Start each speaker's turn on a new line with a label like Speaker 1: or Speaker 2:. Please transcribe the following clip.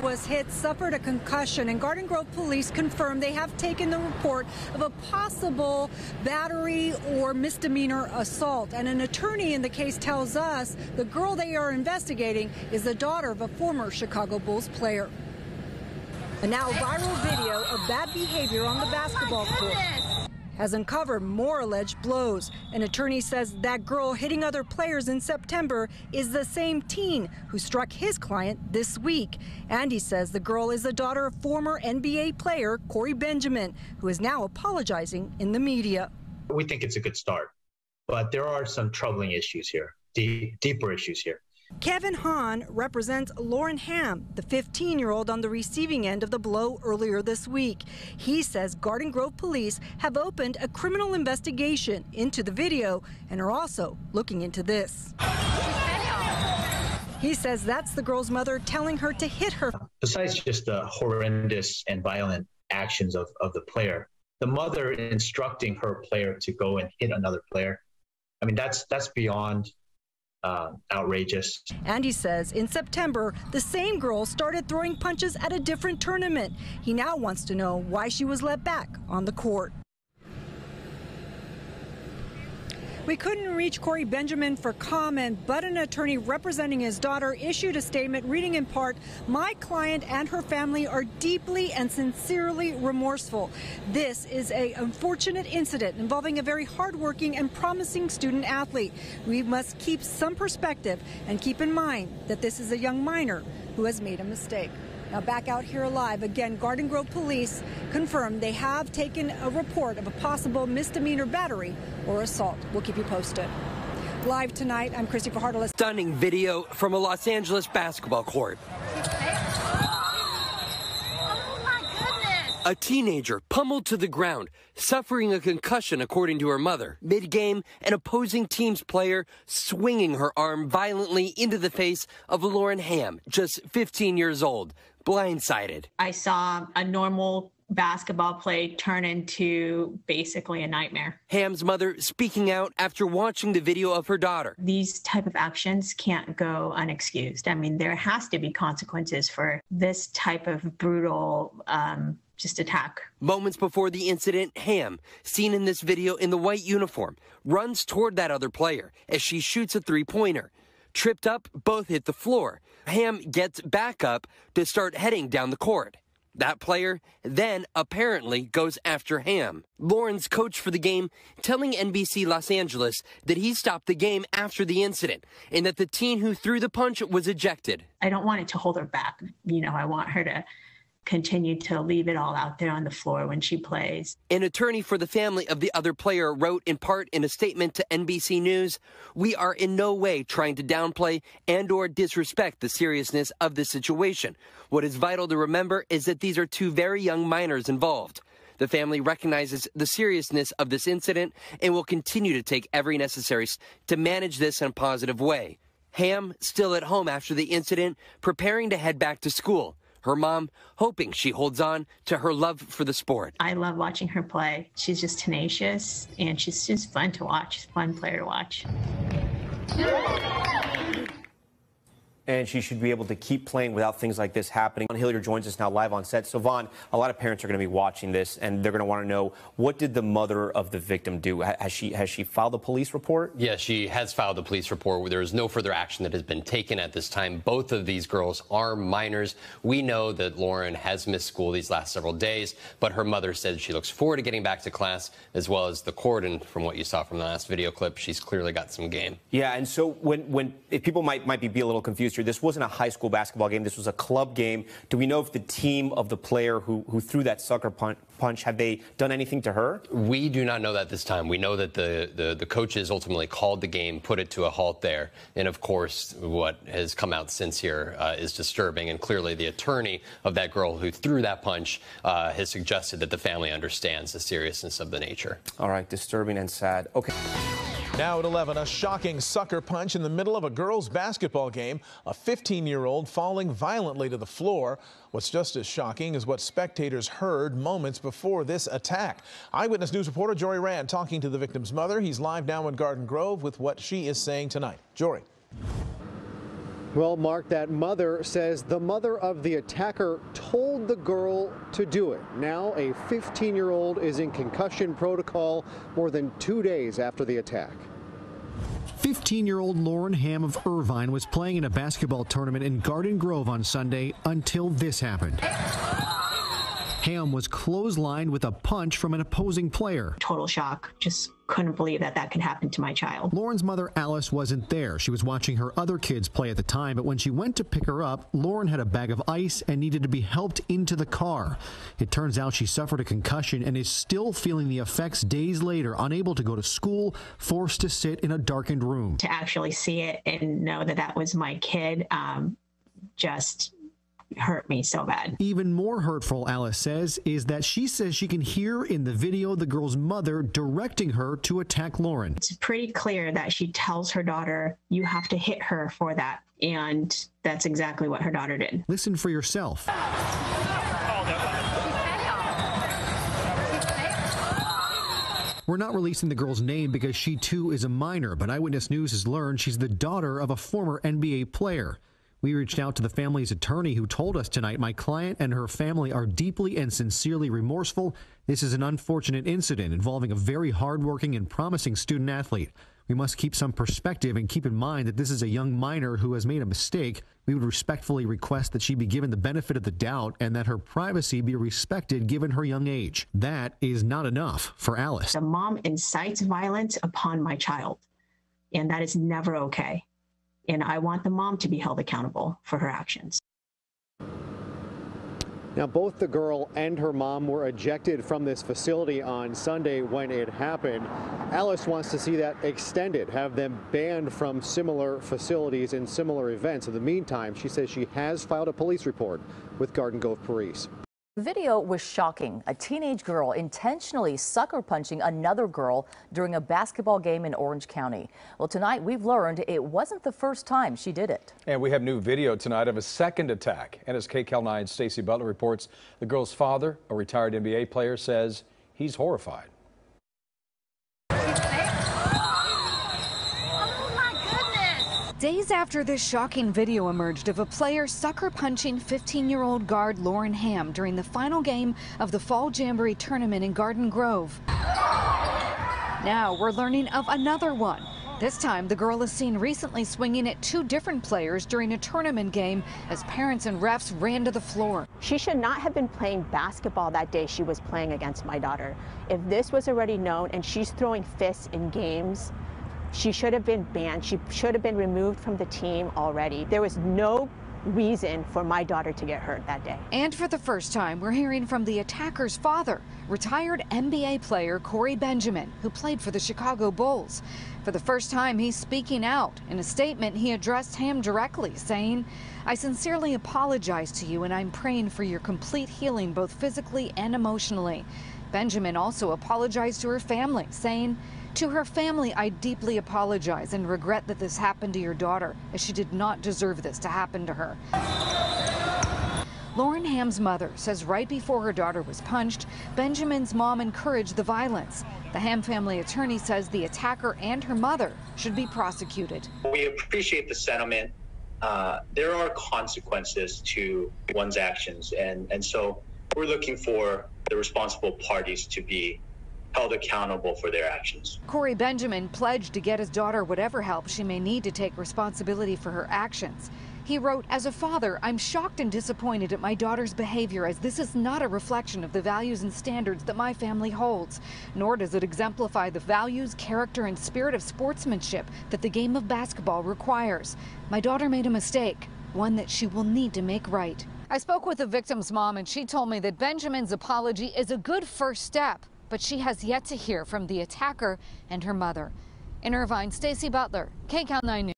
Speaker 1: was hit suffered a concussion, and Garden Grove police confirmed they have taken the report of a possible battery or misdemeanor assault. And an attorney in the case tells us the girl they are investigating is the daughter of a former Chicago Bulls player. A now viral video of bad behavior on the basketball court has uncovered more alleged blows. An attorney says that girl hitting other players in September is the same teen who struck his client this week. And he says the girl is the daughter of former NBA player Corey Benjamin, who is now apologizing in the media.
Speaker 2: We think it's a good start, but there are some troubling issues here, deeper issues here.
Speaker 1: Kevin Hahn represents Lauren Ham, the 15-year-old on the receiving end of the blow earlier this week. He says Garden Grove police have opened a criminal investigation into the video and are also looking into this. He says that's the girl's mother telling her to hit her.
Speaker 2: Besides just the horrendous and violent actions of the player, the mother instructing her player to go and hit another player, I mean, that's beyond outrageous.
Speaker 1: And he says in September, the same girl started throwing punches at a different tournament. He now wants to know why she was let back on the court. We couldn't reach Corey Benjamin for comment, but an attorney representing his daughter issued a statement reading in part, "My client and her family are deeply and sincerely remorseful. This is an unfortunate incident involving a very hardworking and promising student athlete. We must keep some perspective and keep in mind that this is a young minor who has made a mistake." Now back out here live, again, Garden Grove police confirmed they have taken a report of a possible misdemeanor battery or assault. We'll keep you posted. Live tonight, I'm Christy Fajardo.
Speaker 3: Stunning video from a Los Angeles basketball court. A teenager pummeled to the ground, suffering a concussion according to her mother. Mid-game, an opposing team's player swinging her arm violently into the face of Lauren Ham, just 15 years old, blindsided.
Speaker 4: I saw a normal basketball play turn into basically a nightmare.
Speaker 3: Ham's mother speaking out after watching the video of her daughter.
Speaker 4: These type of actions can't go unexcused. I mean, there has to be consequences for this type of brutal just attack.
Speaker 3: Moments before the incident, Ham, seen in this video in the white uniform, runs toward that other player as she shoots a three-pointer. Tripped up, both hit the floor. Ham gets back up to start heading down the court. That player then apparently goes after Ham. Lauren's coach for the game telling NBC Los Angeles that he stopped the game after the incident and that the teen who threw the punch was ejected.
Speaker 4: I don't want it to hold her back. You know, I want her to continue to leave it all out there on the floor when she plays.
Speaker 3: An attorney for the family of the other player wrote in part in a statement to NBC News, "We are in no way trying to downplay and or disrespect the seriousness of this situation. What is vital to remember is that these are two very young minors involved. The family recognizes the seriousness of this incident and will continue to take every necessary step to manage this in a positive way." Ham still at home after the incident, preparing to head back to school. Her mom hoping she holds on to her love for the sport.
Speaker 4: I love watching her play. She's just tenacious, and she's just fun to watch. She's a fun player to watch.
Speaker 5: And she should be able to keep playing without things like this happening. Vaughn Hillier joins us now live on set. So, Vaughn, a lot of parents are going to be watching this, and they're going to want to know, what did the mother of the victim do? Has she filed a police report?
Speaker 6: Yeah, she has filed a police report. There is no further action that has been taken at this time. Both of these girls are minors. We know that Lauren has missed school these last several days, but her mother said she looks forward to getting back to class, as well as the court. And from what you saw from the last video clip, she's clearly got some game.
Speaker 5: Yeah, and so if people might be a little confused here, this wasn't a high school basketball game. This was a club game. Do we know if the team of the player who threw that sucker punch, have they done anything to her?
Speaker 6: We do not know that this time. We know that the coaches ultimately called the game, put it to a halt there. And, of course, what has come out since here is disturbing. And clearly the attorney of that girl who threw that punch has suggested that the family understands the seriousness of the nature.
Speaker 5: All right, disturbing and sad. Okay.
Speaker 7: Now at 11, a shocking sucker punch in the middle of a girls' basketball game. A 15-year-old falling violently to the floor. What's just as shocking is what spectators heard moments before this attack. Eyewitness News reporter Jory Rand talking to the victim's mother. He's live now in Garden Grove with what she is saying tonight. Jory.
Speaker 8: Well, Mark, that mother says the mother of the attacker told the girl to do it. Now a 15-year-old is in concussion protocol more than 2 days after the attack.
Speaker 9: 15-year-old Lauren Ham of Irvine was playing in a basketball tournament in Garden Grove on Sunday until this happened. Ham was clotheslined with a punch from an opposing player.
Speaker 4: Total shock. Just couldn't believe that that could happen to my child.
Speaker 9: Lauren's mother, Alice, wasn't there. She was watching her other kids play at the time, but when she went to pick her up, Lauren had a bag of ice and needed to be helped into the car. It turns out she suffered a concussion and is still feeling the effects days later, unable to go to school, forced to sit in a darkened room.
Speaker 4: To actually see it and know that that was my kid just hurt me so bad.
Speaker 9: Even more hurtful, Alice says, is that she says she can hear in the video the girl's mother directing her to attack Lauren.
Speaker 4: It's pretty clear that she tells her daughter, you have to hit her for that. And that's exactly what her daughter did.
Speaker 9: Listen for yourself. We're not releasing the girl's name because she too is a minor, but Eyewitness News has learned she's the daughter of a former NBA player. We reached out to the family's attorney who told us tonight, my client and her family are deeply and sincerely remorseful. This is an unfortunate incident involving a very hardworking and promising student athlete. We must keep some perspective and keep in mind that this is a young minor who has made a mistake. We would respectfully request that she be given the benefit of the doubt and that her privacy be respected given her young age. That is not enough for Alice.
Speaker 4: The mom incites violence upon my child, and that is never okay. And I want the mom to be held accountable for her actions.
Speaker 8: Now, both the girl and her mom were ejected from this facility on Sunday when it happened. Alice wants to see that extended, have them banned from similar facilities and similar events. In the meantime, she says she has filed a police report with Garden Grove Police.
Speaker 10: The video was shocking. A teenage girl intentionally sucker punching another girl during a basketball game in Orange County. Well, tonight we've learned it wasn't the first time she did it.
Speaker 11: And we have new video tonight of a second attack. And as KCAL 9's Stacey Butler reports, the girl's father, a retired NBA player, says he's horrified.
Speaker 12: Days after this shocking video emerged of a player sucker punching 15-year-old guard Lauren Ham during the final game of the Fall Jamboree tournament in Garden Grove. Now we're learning of another one. This time, the girl is seen recently swinging at two different players during a tournament game as parents and refs ran to the floor.
Speaker 13: She should not have been playing basketball that day she was playing against my daughter. If this was already known and she's throwing fists in games, she should have been banned. She should have been removed from the team already. There was no reason for my daughter to get hurt that day.
Speaker 12: And for the first time, we're hearing from the attacker's father, retired NBA player Corey Benjamin, who played for the Chicago Bulls. For the first time, he's speaking out. In a statement, he addressed Ham directly, saying, I sincerely apologize to you, and I'm praying for your complete healing, both physically and emotionally. Benjamin also apologized to her family, saying, to her family, I deeply apologize and regret that this happened to your daughter, as she did not deserve this to happen to her. Lauren Ham's mother says right before her daughter was punched, Benjamin's mom encouraged the violence. The Ham family attorney says the attacker and her mother should be prosecuted.
Speaker 2: We appreciate the sentiment. There are consequences to one's actions, and so we're looking for the responsible parties to be held accountable for their actions.
Speaker 12: Corey Benjamin pledged to get his daughter whatever help she may need to take responsibility for her actions. He wrote, as a father, I'm shocked and disappointed at my daughter's behavior, as this is not a reflection of the values and standards that my family holds, nor does it exemplify the values, character, and spirit of sportsmanship that the game of basketball requires. My daughter made a mistake, one that she will need to make right. I spoke with the victim's mom, and she told me that Benjamin's apology is a good first step, but she has yet to hear from the attacker and her mother. In Irvine, Stacey Butler, KCAL 9 News.